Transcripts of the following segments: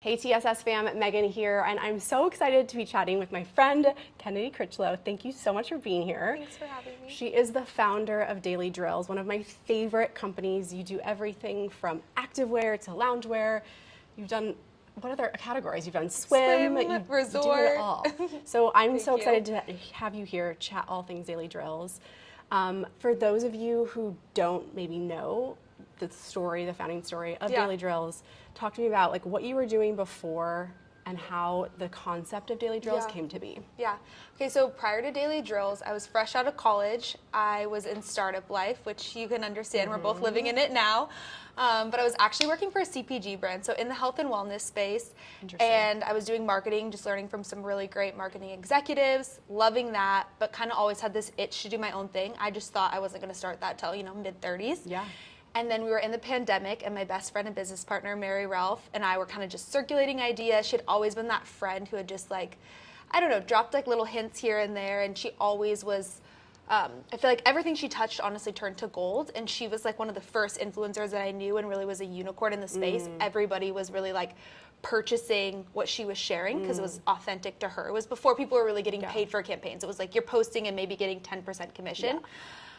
Hey TSS fam, Megan here, and I'm so excited to be chatting with my friend, Kennedy Crichlow. Thank you so much for being here. Thanks for having me. She is the founder of Daily Drills, one of my favorite companies. You do everything from activewear to loungewear. You've done, what other categories? You've done swim, you resort. do it all. So I'm so Thank excited to have you here, chat all things Daily Drills. For those of you who don't maybe know the story, the founding story of Daily Drills, talk to me about like what you were doing before and how the concept of Daily Drills came to be. Yeah. Okay, so prior to Daily Drills, I was fresh out of college. I was in startup life, which you can understand. We're both living in it now. But I was actually working for a CPG brand, so in the health and wellness space. And I was doing marketing, just learning from some really great marketing executives, loving that, but kind of always had this itch to do my own thing. I just thought I wasn't going to start that till, mid-30s. Yeah. And then we were in the pandemic, and my best friend and business partner, Mary Ralph, and I were kind of just circulating ideas. She'd always been that friend who had just dropped like little hints here and there, and she always was, I feel like everything she touched honestly turned to gold, and she was like one of the first influencers that I knew and really was a unicorn in the space. Everybody was really like purchasing what she was sharing because it was authentic to her. It was before people were really getting paid for campaigns. It was like you're posting and maybe getting 10% commission.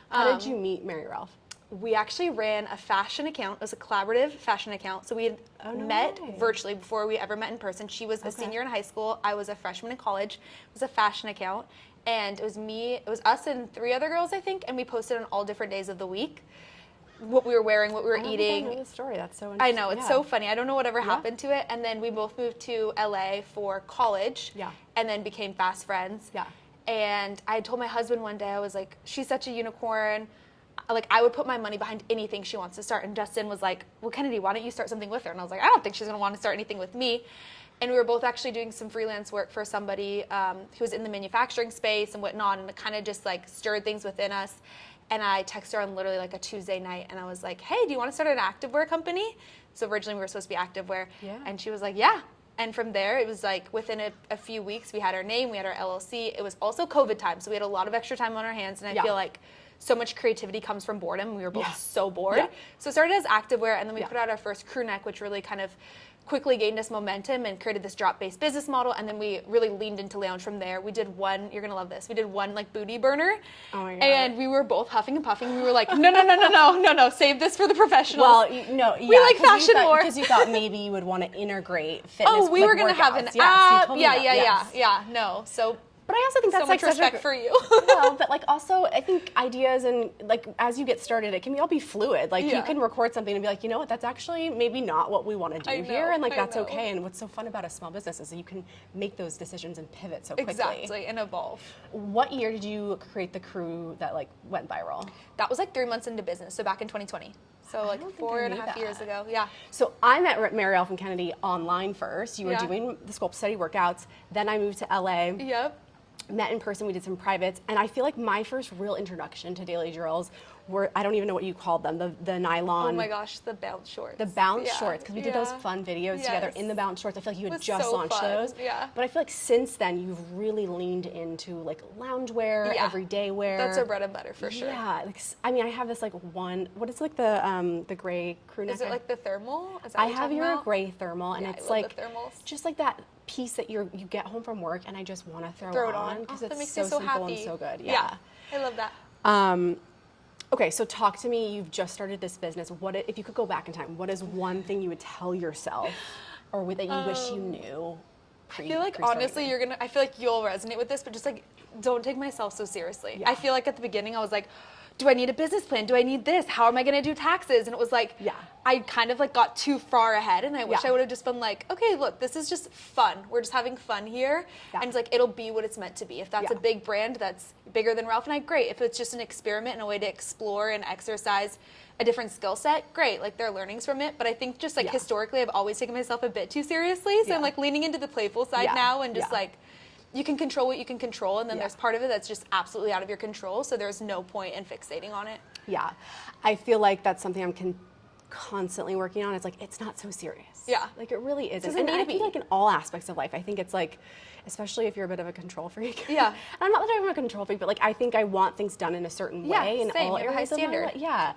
How did you meet Mary Ralph? We actually ran a fashion account. It was a collaborative fashion account. So we had met virtually before we ever met in person. She was a senior in high school. I was a freshman in college. It was a fashion account. And it was us and 3 other girls, I think, and we posted on all different days of the week what we were wearing, what we were eating. I know the story. That's so interesting. I know, it's so funny. I don't know whatever happened to it. And then we both moved to LA for college and then became fast friends. Yeah. And I told my husband one day, I was like, she's such a unicorn. Like, I would put my money behind anything she wants to start. And Justin was like, well, Kennedy, why don't you start something with her? And I was like, I don't think she's going to want to start anything with me. And we were both actually doing some freelance work for somebody who was in the manufacturing space and whatnot. And it kind of just like stirred things within us. And I texted her on literally like a Tuesday night. And I was like, hey, do you want to start an activewear company? So originally we were supposed to be activewear. Yeah. And she was like, yeah. And from there, it was like within a few weeks, we had our name, we had our LLC. It was also COVID time. So we had a lot of extra time on our hands. And I feel like so much creativity comes from boredom. We were both so bored. So it started as activewear, and then we put out our first crew neck, which really kind of quickly gained us momentum and created this drop-based business model. And then we really leaned into lounge from there. We did one, you're gonna love this, we did one like booty burner. Oh my God. And we were both huffing and puffing. We were like, no, save this for the professionals. Well, we like fashion more. Because you thought maybe you would want to integrate fitness. Oh, we were gonna have an app. No. So. But I also think that's so much respect for you. Well, but like also I think ideas and like as you get started, it can all be fluid. Like you can record something and be like, you know what, that's actually maybe not what we want to do here, and like that's okay. And what's so fun about a small business is that you can make those decisions and pivot so quickly. Exactly, and evolve. What year did you create the crew that like went viral? That was like 3 months into business, so back in 2020. So like 4.5 years ago, So I met Mary Ralph and Kennedy online first. You were doing the Sculpt study workouts. Then I moved to LA. Met in person, we did some privates, and I feel like my first real introduction to Daily Drills were, I don't even know what you called them, the nylon. Oh my gosh, the bounce shorts. The bounce shorts, because we did those fun videos together in the bounce shorts. I feel like you had just launched those. But I feel like since then, you've really leaned into like loungewear, everyday wear. That's our bread and butter for sure. Yeah, like, I mean, I have this like what is like the gray crew neck? Is it like the thermal? Is that I have your gray thermal, and it's like just like that piece that you get home from work and I just want to throw it on because it's so simple and so good. Yeah, I love that. Okay, so talk to me. You've just started this business. What if you could go back in time? What is one thing you would tell yourself, or that you wish you knew? I feel like honestly, I feel like you'll resonate with this, but just like don't take myself so seriously. I feel like at the beginning I was like, do I need a business plan? Do I need this? How am I going to do taxes? And it was like, I kind of like got too far ahead, and I wish I would have just been like, okay, look, this is just fun. We're just having fun here. And it's like, it'll be what it's meant to be. If that's a big brand that's bigger than Ralph and I, great. If it's just an experiment and a way to explore and exercise a different skill set, great. Like, there are learnings from it. But I think just like historically, I've always taken myself a bit too seriously. So I'm like leaning into the playful side now and just like, you can control what you can control, and then there's part of it that's just absolutely out of your control, so there's no point in fixating on it. Yeah. I feel like that's something I'm constantly working on. It's like, it's not so serious. Yeah. Like, it really isn't. And I think like in all aspects of life, I think it's like, especially if you're a bit of a control freak. Yeah. And I'm not that I'm a control freak, but like I think I want things done in a certain way in all areas of my life. Yeah.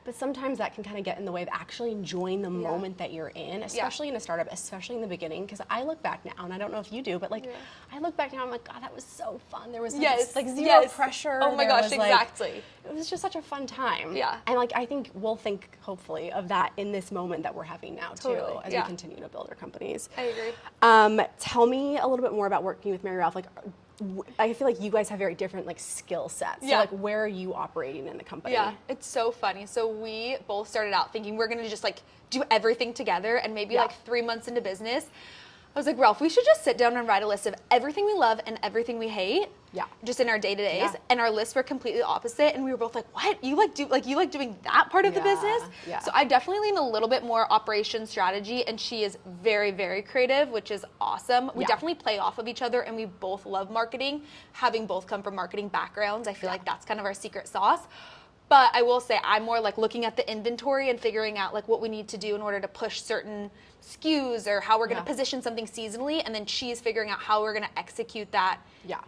but sometimes that can kind of get in the way of actually enjoying the moment that you're in, especially in a startup, especially in the beginning. Because I look back now, and I don't know if you do, but like I look back now, I'm like, God, that was so fun. There was like zero pressure. Oh my gosh, exactly. It was just such a fun time. Yeah. And like I think we'll think hopefully of that in this moment that we're having now too, as we continue to build our companies. I agree. Tell me a little bit more about working with Mary Ralph. Like, I feel like you guys have very different like skill sets. So like, where are you operating in the company? Yeah, it's so funny. So we both started out thinking we're gonna just like do everything together, and maybe like 3 months into business, I was like, Ralph, we should just sit down and write a list of everything we love and everything we hate. Yeah. Just in our day-to-days. Yeah. And our lists were completely opposite. And we were both like, what? You like doing that part of the business? Yeah. So I definitely lean a little bit more operation strategy, and she is very, very creative, which is awesome. We definitely play off of each other, and we both love marketing. Having both come from marketing backgrounds, I feel like that's kind of our secret sauce. But I will say I'm more like looking at the inventory and figuring out like what we need to do in order to push certain SKUs or how we're going to position something seasonally, and then she's figuring out how we're going to execute that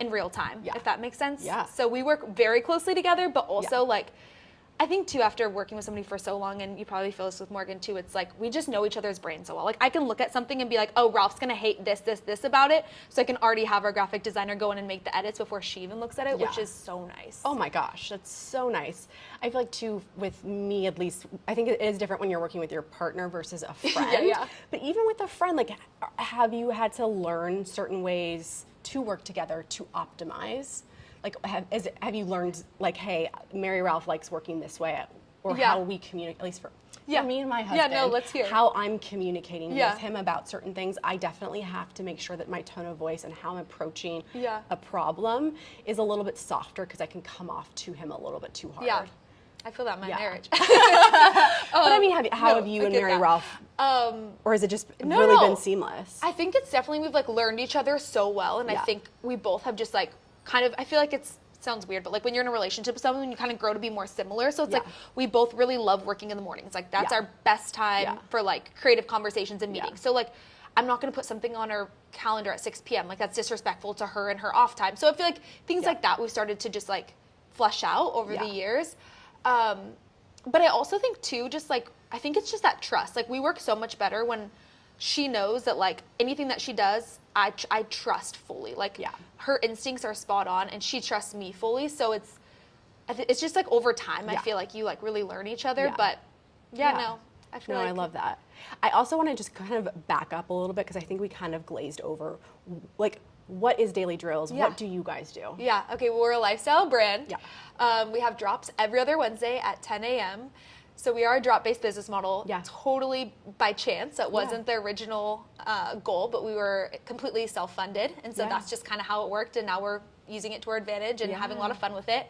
in real time, if that makes sense. Yeah. So we work very closely together, but also like I think too, after working with somebody for so long, and you probably feel this with Morgan too, it's like we just know each other's brains so well. Like I can look at something and be like, oh, Ralph's gonna hate this about it, so I can already have our graphic designer go in and make the edits before she even looks at it, which is so nice. Oh my gosh, that's so nice. I feel like too, with me at least, I think it is different when you're working with your partner versus a friend. But even with a friend, like, have you had to learn certain ways to work together to optimize? Like, have you learned, like, hey, Mary Ralph likes working this way, or how we communicate, at least for me and my husband, let's hear. How I'm communicating with him about certain things. I definitely have to make sure that my tone of voice and how I'm approaching a problem is a little bit softer, because I can come off to him a little bit too hard. Yeah, I feel that in my marriage. But I mean, how have you and Mary Ralph, or has it just really been seamless? I think it's definitely, we've like learned each other so well, and I think we both have just like kind of, I feel like it sounds weird, but like when you're in a relationship with someone, you kind of grow to be more similar. So it's like we both really love working in the mornings. Like that's our best time for like creative conversations and meetings. So like I'm not going to put something on her calendar at 6 p.m. Like that's disrespectful to her and her off time. So I feel like things like that we've started to just like flesh out over the years. But I also think too, just like, I think it's just that trust. Like we work so much better when she knows that like anything that she does, I trust fully. Like her instincts are spot on, and she trusts me fully. So it's just like over time, I feel like you like really learn each other. But no, I feel like I love that. I also want to just kind of back up a little bit, because I think we kind of glazed over, like, what is Daily Drills? What do you guys do? Yeah. Okay. Well, we're a lifestyle brand. Yeah. We have drops every other Wednesday at 10 a.m. So we are a drop-based business model, totally by chance. It wasn't the original goal, but we were completely self-funded. And so that's just kind of how it worked. And now we're using it to our advantage and having a lot of fun with it.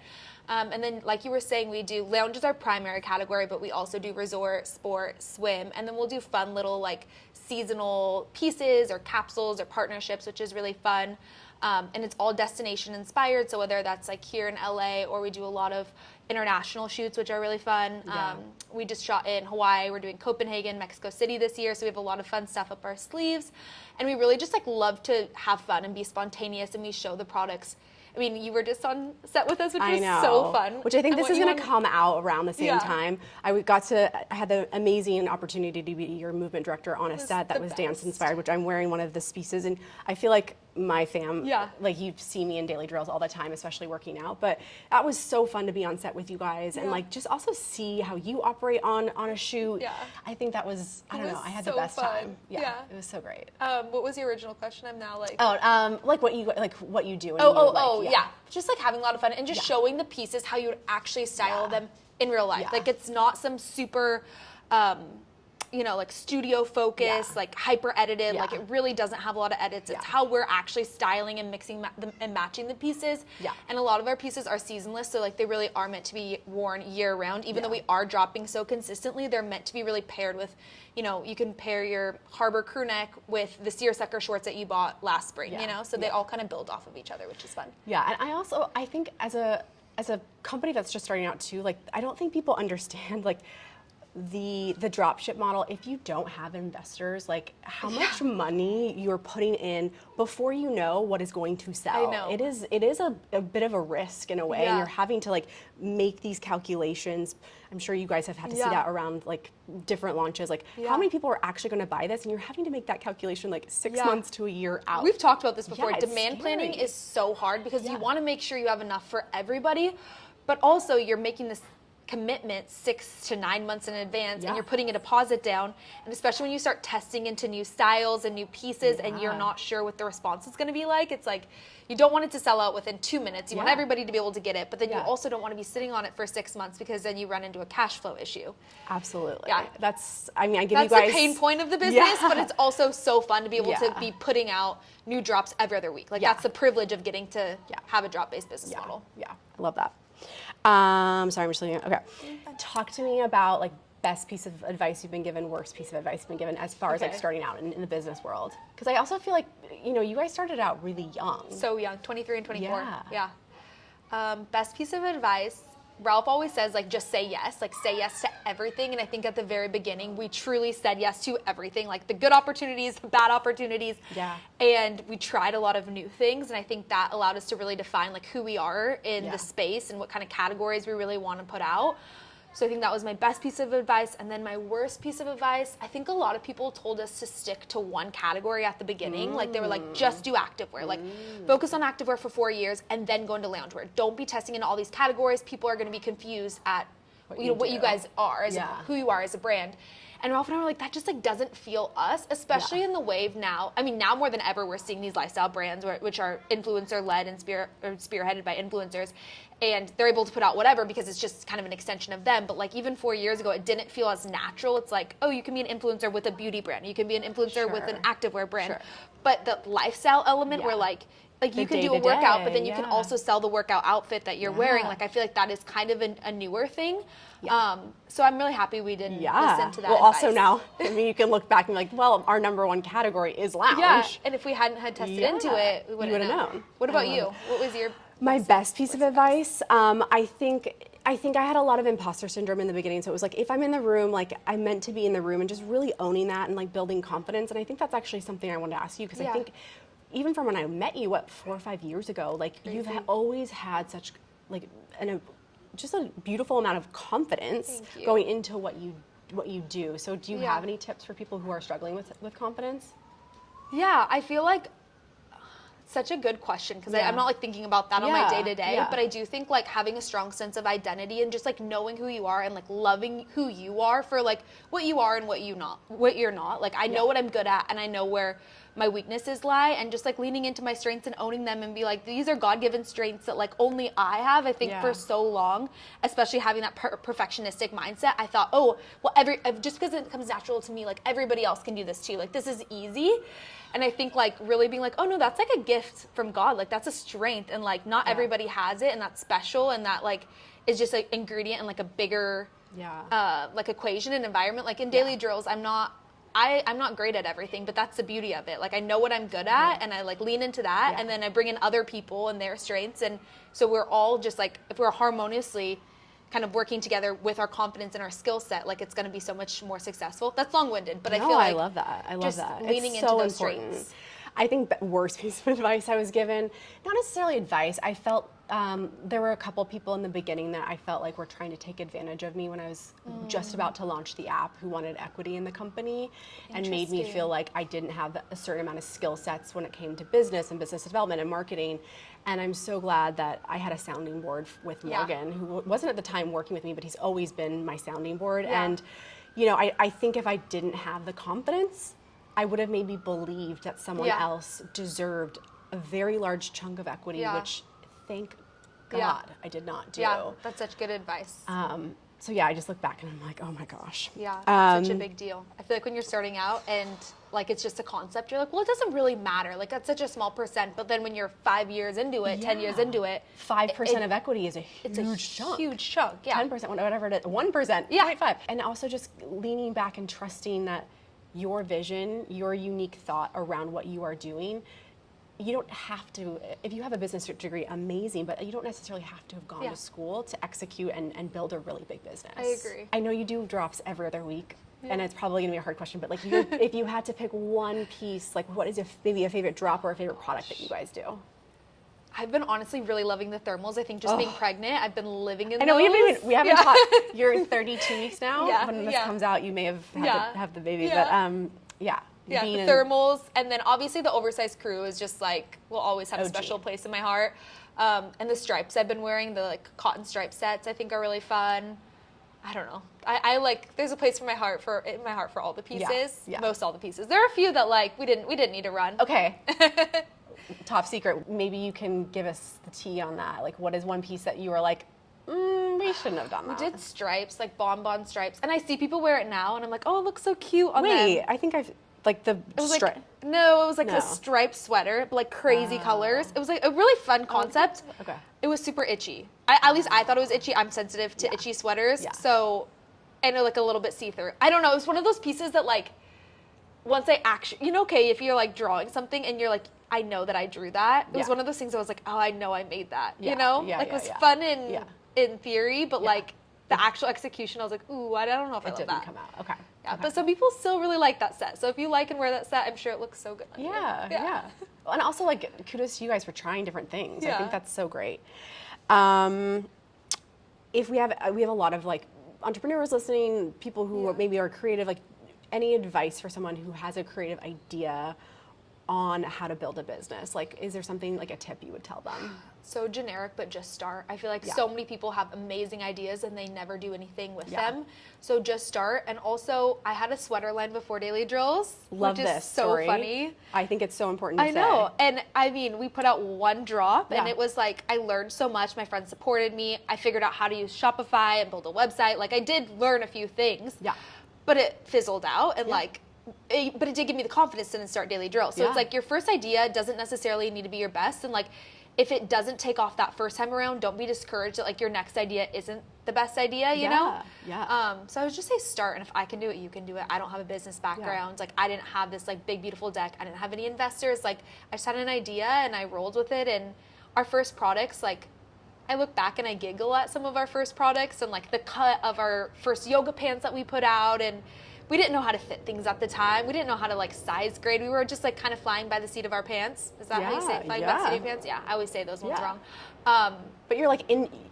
And then, like you were saying, we do lounge is our primary category, but we also do resort, sport, swim. And then we'll do fun little like seasonal pieces or capsules or partnerships, which is really fun. And it's all destination inspired. So whether that's like here in LA, or we do a lot of international shoots, which are really fun. We just shot in Hawaii. We're doing Copenhagen, Mexico City this year. So we have a lot of fun stuff up our sleeves. And we really just like love to have fun and be spontaneous, and we show the products. I mean, you were just on set with us, which was so fun. Which I think this is going to come out around the same time. I had the amazing opportunity to be your movement director on a set that was dance inspired, which I'm wearing one of the pieces, and I feel like my fam, like you see me in Daily Drills all the time, especially working out, but that was so fun to be on set with you guys and like just also see how you operate on a shoot. I think that was, I don't know, I had the best time. It was so great. What was the original question? I'm now like, like what you do. And just like having a lot of fun and just showing the pieces how you would actually style them in real life. Like it's not some super like studio focus, like hyper edited, like it really doesn't have a lot of edits. It's how we're actually styling and mixing and matching the pieces. And a lot of our pieces are seasonless, so like they really are meant to be worn year round. Even though we are dropping so consistently, they're meant to be really paired with, you can pair your Harbor crew neck with the seersucker shorts that you bought last spring, so they all kind of build off of each other, which is fun. Yeah, and I think as a company that's just starting out too, like I don't think people understand like the dropship model, if you don't have investors, like how much money you're putting in before you know what is going to sell. I know. It is a bit of a risk in a way, and you're having to like make these calculations. I'm sure you guys have had to see that around like different launches, like how many people are actually going to buy this, and you're having to make that calculation like 6 months to a year out. We've talked about this before. It's Demand planning scary. is so hard because you want to make sure you have enough for everybody, but also you're making this commitment 6 to 9 months in advance, and you're putting a deposit down, and especially when you start testing into new styles and new pieces and you're not sure what the response is going to be like, it's like you don't want it to sell out within 2 minutes. You want everybody to be able to get it, but then you also don't want to be sitting on it for 6 months because then you run into a cash flow issue. Absolutely. Yeah. That's, I mean, I give That's you guys the pain point of the business, but it's also so fun to be able to be putting out new drops every other week. Like that's the privilege of getting to have a drop-based business model. Yeah, I love that. Sorry, I'm just looking at, okay. Talk to me about like best piece of advice you've been given, worst piece of advice you've been given as far as like starting out in the business world. Because I also feel like, you know, you guys started out really young. So young, 23 and 24. Best piece of advice, Ralph always says like just say yes to everything, and I think at the very beginning we truly said yes to everything, like the good opportunities, the bad opportunities, and we tried a lot of new things, and I think that allowed us to really define like who we are in the space and what kind of categories we really want to put out. So I think that was my best piece of advice. And then my worst piece of advice, I think a lot of people told us to stick to one category at the beginning. Like they were like, just do activewear. Like focus on activewear for 4 years and then go into loungewear. Don't be testing into all these categories. People are going to be confused at what you guys are, as who you are as a brand. And Ralph and I were like, that just like doesn't feel us, especially in the wave now. I mean, now more than ever, we're seeing these lifestyle brands which are influencer-led and spearheaded by influencers. And they're able to put out whatever because it's just kind of an extension of them. But like even 4 years ago, it didn't feel as natural. It's like, oh, you can be an influencer with a beauty brand. You can be an influencer with an activewear brand. But the lifestyle element where like you can do a workout, but then you can also sell the workout outfit that you're wearing. Like I feel like that is kind of a newer thing. So I'm really happy we didn't listen to that advice. Also now, I mean, you can look back and be like, well, our number one category is lounge. Yeah, and if we hadn't had tested into it, we wouldn't have known. What about you? What was your my best piece of advice? I think I had a lot of imposter syndrome in the beginning. So it was like, if I'm in the room, like I meant to be in the room, and just really owning that and like building confidence. And I think that's actually something I wanted to ask you, because I think even from when I met you, 4 or 5 years ago, like you've always had such like just a beautiful amount of confidence going into what you do. So do you have any tips for people who are struggling with confidence? Yeah, I feel like such a good question, because I'm not like thinking about that on my day to day, but I do think like having a strong sense of identity and just like knowing who you are and like loving who you are for like what you are and what you're not. Like I know what I'm good at, and I know where my weaknesses lie, and just like leaning into my strengths and owning them and be like, these are God-given strengths that like only I have. I think for so long, especially having that perfectionistic mindset, I thought, oh, well, just because it comes natural to me, like everybody else can do this too. Like this is easy. And I think like really being like, oh no, that's like a gift from God. Like that's a strength, and like not everybody has it, and that's special, and that like is just an ingredient in like a bigger like equation and environment. Like in daily drills, I'm not great at everything, but that's the beauty of it. Like I know what I'm good at, and I like lean into that, and then I bring in other people and their strengths, and so we're all just like, if we're harmoniously kind of working together with our confidence and our skill set, like it's going to be so much more successful. That's long-winded, but I feel like I love that. I love that. Leaning it's into so those important. strengths. I think the worst piece of advice I was given, not necessarily advice, I felt there were a couple people in the beginning that I felt like were trying to take advantage of me when I was just about to launch the app, who wanted equity in the company and made me feel like I didn't have a certain amount of skill sets when it came to business and business development and marketing. And I'm so glad that I had a sounding board with Morgan, who wasn't at the time working with me, but he's always been my sounding board. And, you know, I think if I didn't have the confidence, I would have maybe believed that someone else deserved a very large chunk of equity, which thank God I did not do. Yeah, that's such good advice. So yeah, I just look back and I'm like, oh my gosh. Yeah, it's such a big deal. I feel like when you're starting out and like it's just a concept, you're like, well, it doesn't really matter. Like that's such a small percent. But then when you're 5 years into it, 10 years into it, 5% of equity is a huge chunk. Huge chunk. Yeah. 10%, whatever it is, 1%. Yeah. 0.5. And also just leaning back and trusting that your vision, your unique thought around what you are doing you don't have to, if you have a business degree, amazing, but you don't necessarily have to have gone to school to execute and build a really big business. I agree. I know you do drops every other week, and it's probably gonna be a hard question, but like if you had to pick one piece, like what is maybe a favorite drop or a favorite product that you guys do? I've been honestly really loving the thermals. I think just being pregnant, I've been living in I know those. we haven't talked. You're 32 weeks now. Yeah, When this yeah. comes out, you may have had to have the baby, Yeah. but yeah. Yeah, being the in- thermals, and then obviously the oversized crew is just like, will always have a OG. special place in my heart. And the stripes I've been wearing, the like cotton stripe sets, I think are really fun. I don't know. I like, there's a place in my heart for all the pieces. yeah. Most all the pieces. There are a few that like we didn't need to run. Okay. Top secret. Maybe you can give us the tea on that. Like, what is one piece that you were like, we shouldn't have done We that? did stripes, like bonbon stripes, and I see people wear it now, and I'm like, oh, it looks so cute on them. Wait, I think I've like the It was stripe. like no, it was like No. a striped sweater, but like crazy colors. It was like a really fun concept. Okay. It was super itchy. At least I thought it was itchy. I'm sensitive to itchy sweaters, Yeah. so and like a little bit see-through. I don't know. It was one of those pieces that like once I actually, okay, if you're like drawing something and you're like, I know that I drew that. It was Yeah. one of those things I was like, oh, I know I made that. Yeah. You know, Yeah, like yeah, it was yeah. fun Yeah. in theory, but like the actual execution, I was like, ooh, I don't know if I It love didn't that. come out. Okay. Yeah, Okay. but some people still really like that set. So if you like and wear that set, I'm sure it looks so good on you. Yeah. And also, like, kudos to you guys for trying different things. I Yeah. think that's so great. If we have a lot of like entrepreneurs listening, people who maybe are creative, like any advice for someone who has a creative idea on how to build a business? Like, is there something like a tip you would tell them? So generic, but just start. I feel like Yeah. so many people have amazing ideas and they never do anything with Yeah. them. So just start. And also, I had a sweater line before Daily Drills, Love which is this so story. funny. I think it's so important to I say. know. And I mean, we put out one drop and Yeah. it was like, I learned so much. My friends supported me. I figured out how to use Shopify and build a website. Like I did learn a few things, Yeah. but it fizzled out. And Yeah. but it did give me the confidence to then start Daily Drills. So Yeah. it's like your first idea doesn't necessarily need to be your best. And like, if it doesn't take off that first time around, don't be discouraged that like your next idea isn't the best idea, you know? Yeah. So I would just say start, and if I can do it, you can do it. I don't have a business background. Like I didn't have this like big beautiful deck. I didn't have any investors. Like I just had an idea and I rolled with it. And our first products, like I look back and I giggle at some of our first products and like the cut of our first yoga pants that we put out, and we didn't know how to fit things at the time. We didn't know how to like size grade. We were just like kind of flying by the seat of our pants. Is that how you say it? Flying by the seat of your pants? Yeah, I always say those ones Yeah. wrong. But you're like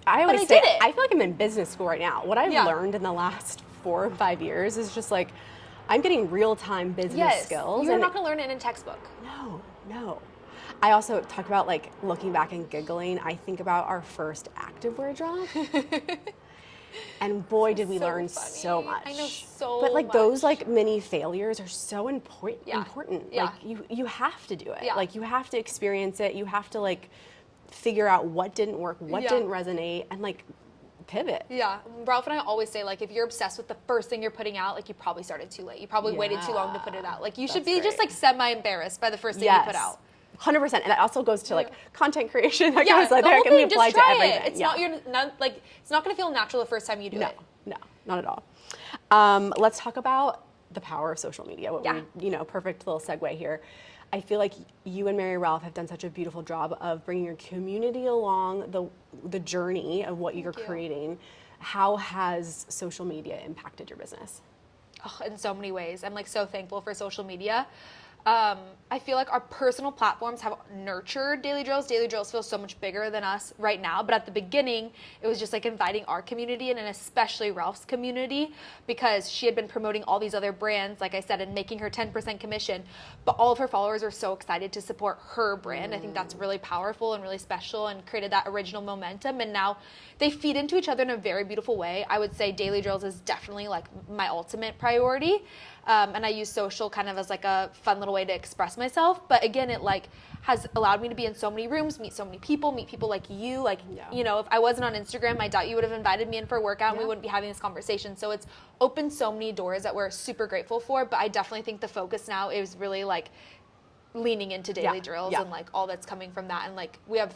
I always I say, did it. I feel like I'm in business school right now. What I've Yeah. learned in the last 4 or 5 years is just like, I'm getting real-time business skills. You're and not gonna learn it in a textbook. No. I also talk about like looking back and giggling. I think about our first activewear drop. And boy, did we So learn funny. so much. I know so But like much. those like mini failures are so important. Yeah. Important. Yeah. Like you have to do it. Yeah. Like you have to experience it. You have to like figure out what didn't work, what Yeah. didn't resonate, and like pivot. Yeah, Ralph and I always say like if you're obsessed with the first thing you're putting out, like you probably started too late. You probably waited too long to put it out. Like you should That's be just great. like semi-embarrassed by the first thing you put out. 100%. And that also goes to like content creation. That Yeah, goes like the that whole can be thing, applied just to try everything. it. It's Yeah. it's not gonna feel natural the first time you do it. No, not at all. Let's talk about the power of social media. Perfect little segue here. I feel like you and Mary Ralph have done such a beautiful job of bringing your community along the journey of what you're you. creating. How has social media impacted your business? Oh, in so many ways. I'm like so thankful for social media. I feel like our personal platforms have nurtured Daily Drills. Daily Drills feels so much bigger than us right now, but at the beginning, it was just like inviting our community and especially Ralph's community, because she had been promoting all these other brands, like I said, and making her 10% commission, but all of her followers were so excited to support her brand. I think that's really powerful and really special and created that original momentum, and now they feed into each other in a very beautiful way. I would say Daily Drills is definitely like my ultimate priority. And I use social kind of as like a fun little way to express myself. But again, it like has allowed me to be in so many rooms, meet so many people, meet people like you. Like, if I wasn't on Instagram, I doubt you would have invited me in for a workout and we wouldn't be having this conversation. So it's opened so many doors that we're super grateful for. But I definitely think the focus now is really like leaning into Daily Drills and like all that's coming from that. And like we have,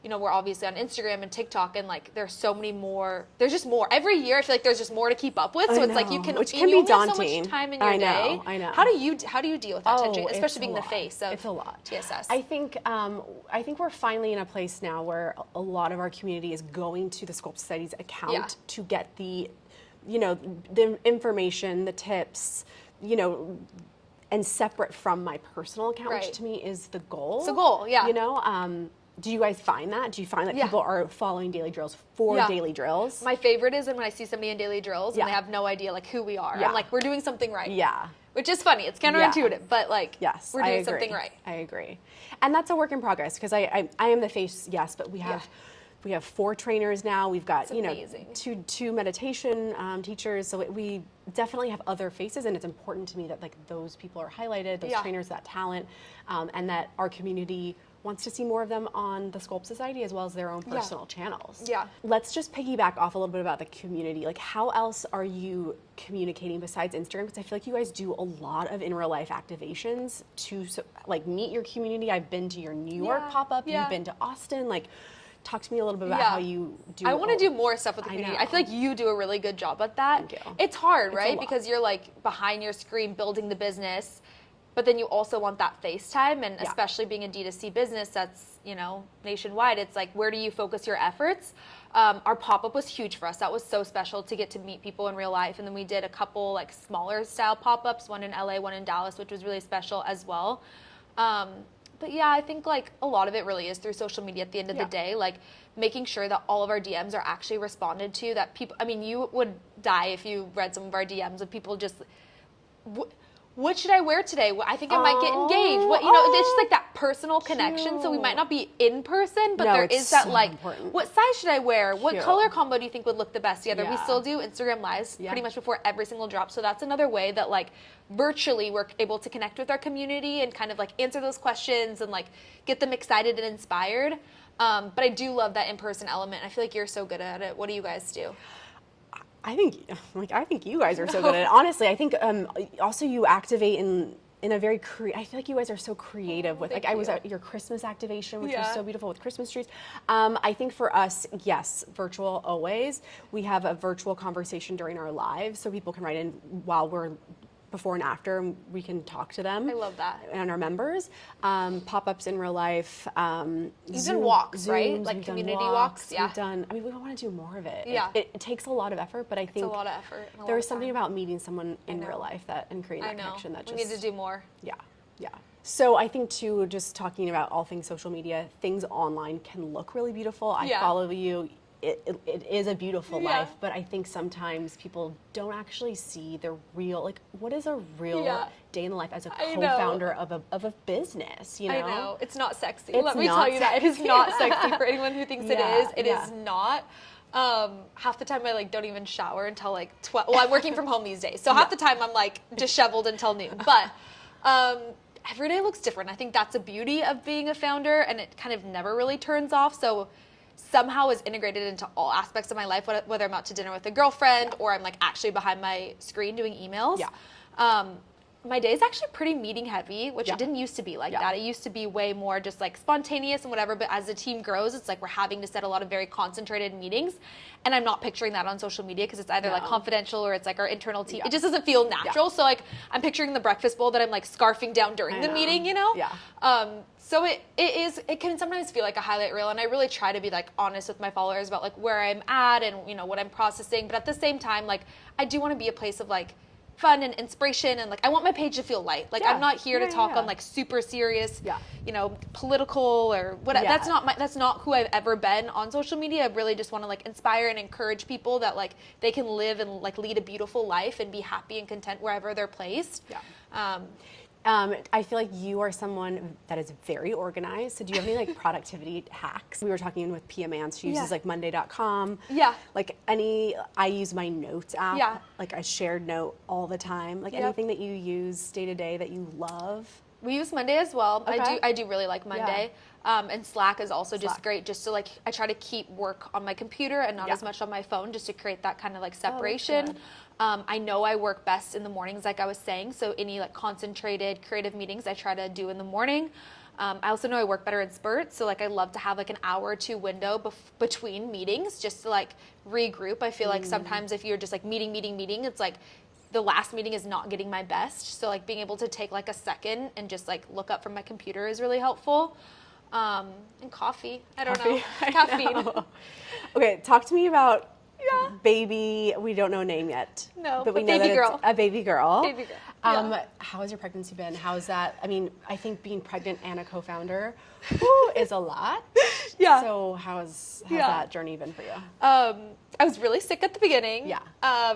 we're obviously on Instagram and TikTok, and like there's so many more. There's just more every year. I feel like there's just more to keep up with. So it's like which you can be only have daunting. so much time in your day. I know. How do you deal with that tension, especially being the face of it's a lot. TSS? I think we're finally in a place now where a lot of our community is going to the Sculpt Society's account to get the information, the tips, and separate from my personal account, which to me is the goal. It's the goal, yeah. Do you guys find that? Do you find that people are following daily drills for daily drills? My favorite is when I see somebody in daily drills and they have no idea like who we are. I'm like, we're doing something right. Yeah. Which is funny. It's counterintuitive, but like, we're doing something right. I agree. And that's a work in progress because I am the face, yes, but we have 4 trainers now. We've got two meditation teachers. So we definitely have other faces, and it's important to me that like those people are highlighted, those trainers, that talent, and that our community wants to see more of them on the Sculpt Society as well as their own personal channels. Yeah. Let's just piggyback off a little bit about the community. Like, how else are you communicating besides Instagram? Because I feel like you guys do a lot of in real life activations to like meet your community. I've been to your New York pop-up. You've been to Austin. Like, talk to me a little bit about how you do. I want to do more stuff with the community. I feel like you do a really good job at that. Thank you. It's hard, right? Because you're like behind your screen building the business, but then you also want that FaceTime, and especially being a D2C business that's, nationwide, it's like, where do you focus your efforts? Our pop-up was huge for us. That was so special to get to meet people in real life. And then we did a couple like smaller style pop-ups, one in LA, one in Dallas, which was really special as well. But yeah, I think like a lot of it really is through social media at the end of the day, like making sure that all of our DMs are actually responded to, that people, you would die if you read some of our DMs of people just, what should I wear today? I think I might get engaged. It's just like that personal connection. So we might not be in person, but there is that like, important. What size should I wear? What color combo do you think would look the best together? We still do Instagram lives pretty much before every single drop. So that's another way that like virtually we're able to connect with our community and kind of like answer those questions and like get them excited and inspired. But I do love that in-person element. I feel like you're so good at it. What do you guys do? I think you guys are so good at it. Honestly, I think also you activate in a very I feel like you guys are so creative with I was at your Christmas activation, which was so beautiful with Christmas trees. I think for us, yes, virtual always. We have a virtual conversation during our lives, so people can write in while we're before and after, and we can talk to them. I love that. And our members. Pop-ups in real life. Even walks, right? Like community walks. Yeah. We've done, we want to do more of it. Yeah. It takes a lot of effort, but I think it's a lot of effort. There is something about meeting someone in real life and creating that connection that just. We need to do more. Yeah. Yeah. So I think too, just talking about all things social media, things online can look really beautiful. I follow you. It is a beautiful life, but I think sometimes people don't actually see the real, like, what is a real day in the life as a co-founder of a business, I know. It's not sexy. It's Let me tell you that. It is not sexy for anyone who thinks it is. It is not. Half the time I like don't even shower until like 12. Well, I'm working from home these days. So half the time I'm like disheveled until noon. But every day looks different. I think that's the beauty of being a founder, and it kind of never really turns off. So somehow is integrated into all aspects of my life, whether I'm out to dinner with a girlfriend or I'm like actually behind my screen doing emails. My day is actually pretty meeting heavy, which it didn't used to be like that. It used to be way more just like spontaneous and whatever, but as the team grows, it's like we're having to set a lot of very concentrated meetings, and I'm not picturing that on social media because it's either like confidential or it's like our internal team. It just doesn't feel natural. So like I'm picturing the breakfast bowl that I'm like scarfing down during the meeting, So it can sometimes feel like a highlight reel, and I really try to be like honest with my followers about like where I'm at and what I'm processing, but at the same time, like I do want to be a place of like fun and inspiration, and like I want my page to feel light. Like I'm not here to talk on like super serious, political or whatever. That's not who I've ever been on social media. I really just want to like inspire and encourage people that like they can live and like lead a beautiful life and be happy and content wherever they're placed. I feel like you are someone that is very organized. So do you have any like productivity hacks? We were talking with Pia Mans. She uses like Monday.com. Like I use my notes app. Like a shared note all the time. Like anything that you use day to day that you love? We use Monday as well. I do really like Monday. And Slack is also just great, just to like, I try to keep work on my computer and not as much on my phone, just to create that kind of like separation. I know I work best in the mornings, like I was saying, so any like concentrated creative meetings I try to do in the morning. I also know I work better in spurts, so like I love to have like an hour or two window between meetings just to like regroup. I feel like sometimes if you're just like meeting, it's like the last meeting is not getting my best. So like being able to take like a second and just like look up from my computer is really helpful. And coffee. I don't know. Caffeine. Know. Okay, talk to me about baby. We don't know name yet. No, but we know baby that girl. It's a baby girl. Baby girl. How has your pregnancy been? How's that? I mean, I think being pregnant and a co-founder is a lot. Yeah. So how's that journey been for you? I was really sick at the beginning. Yeah.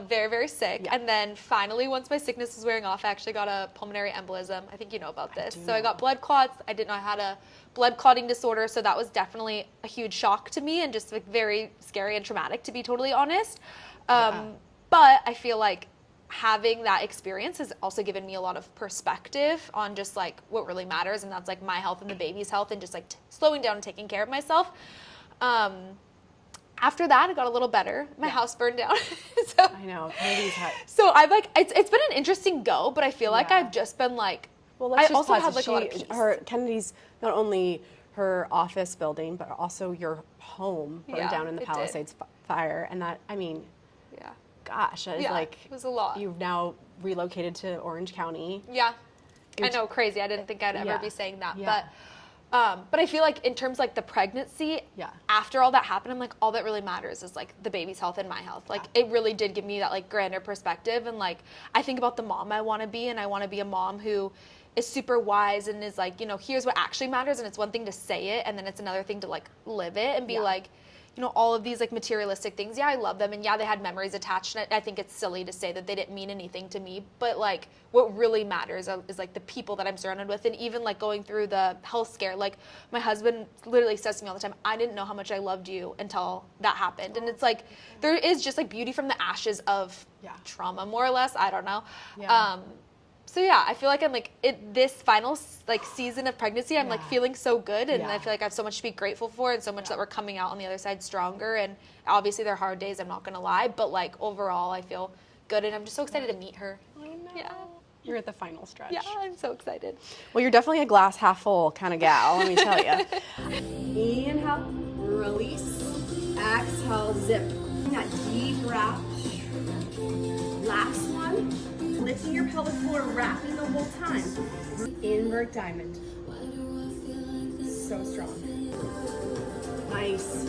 Very, very sick. Yeah. And then finally, once my sickness was wearing off, I actually got a pulmonary embolism. I think you know about this. I got blood clots. I didn't know I had a blood clotting disorder. So that was definitely a huge shock to me and just like very scary and traumatic, to be totally honest. But I feel like having that experience has also given me a lot of perspective on just like what really matters, and that's like my health and the baby's health, and just like slowing down and taking care of myself. After that, it got a little better. My house burned down. So I know. Kennedy's had. So I've like it's been an interesting go, but I feel like I've just been like, well, let's I also pause. had like a lot of peace. Kennedy's not only her office building, but also your home burned down in the Palisades fire, and that, I mean, gosh, that is like, it was a lot. You've now relocated to Orange County. Yeah, I know, crazy. I didn't think I'd ever be saying that, but I feel like in terms of like the pregnancy, after all that happened, I'm like, all that really matters is like the baby's health and my health. Like it really did give me that like grander perspective, and like I think about the mom I want to be, and I want to be a mom who is super wise and is like, you know, here's what actually matters, and it's one thing to say it, and then it's another thing to like live it and be like, you know, all of these like materialistic things, I love them, and they had memories attached, and I think it's silly to say that they didn't mean anything to me, but like what really matters is like the people that I'm surrounded with. And even like going through the health scare, like my husband literally says to me all the time, I didn't know how much I loved you until that happened. And it's like there is just like beauty from the ashes of trauma, more or less. I don't know. So I feel like I'm like this final like season of pregnancy, I'm like feeling so good, and I feel like I have so much to be grateful for, and so much that we're coming out on the other side stronger. And obviously there are hard days, I'm not gonna lie, but like overall I feel good, and I'm just so excited to meet her. I know. You're at the final stretch. Yeah, I'm so excited. Well, you're definitely a glass half full kind of gal, let me tell you. Inhale, release, exhale, zip. That deep breath. Last one. Lifting your pelvic floor, wrapping the whole time. Invert diamond. So strong. Nice.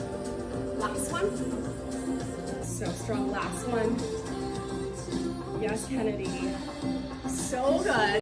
Last one. So strong. Last one. Yes, Kennedy. So good.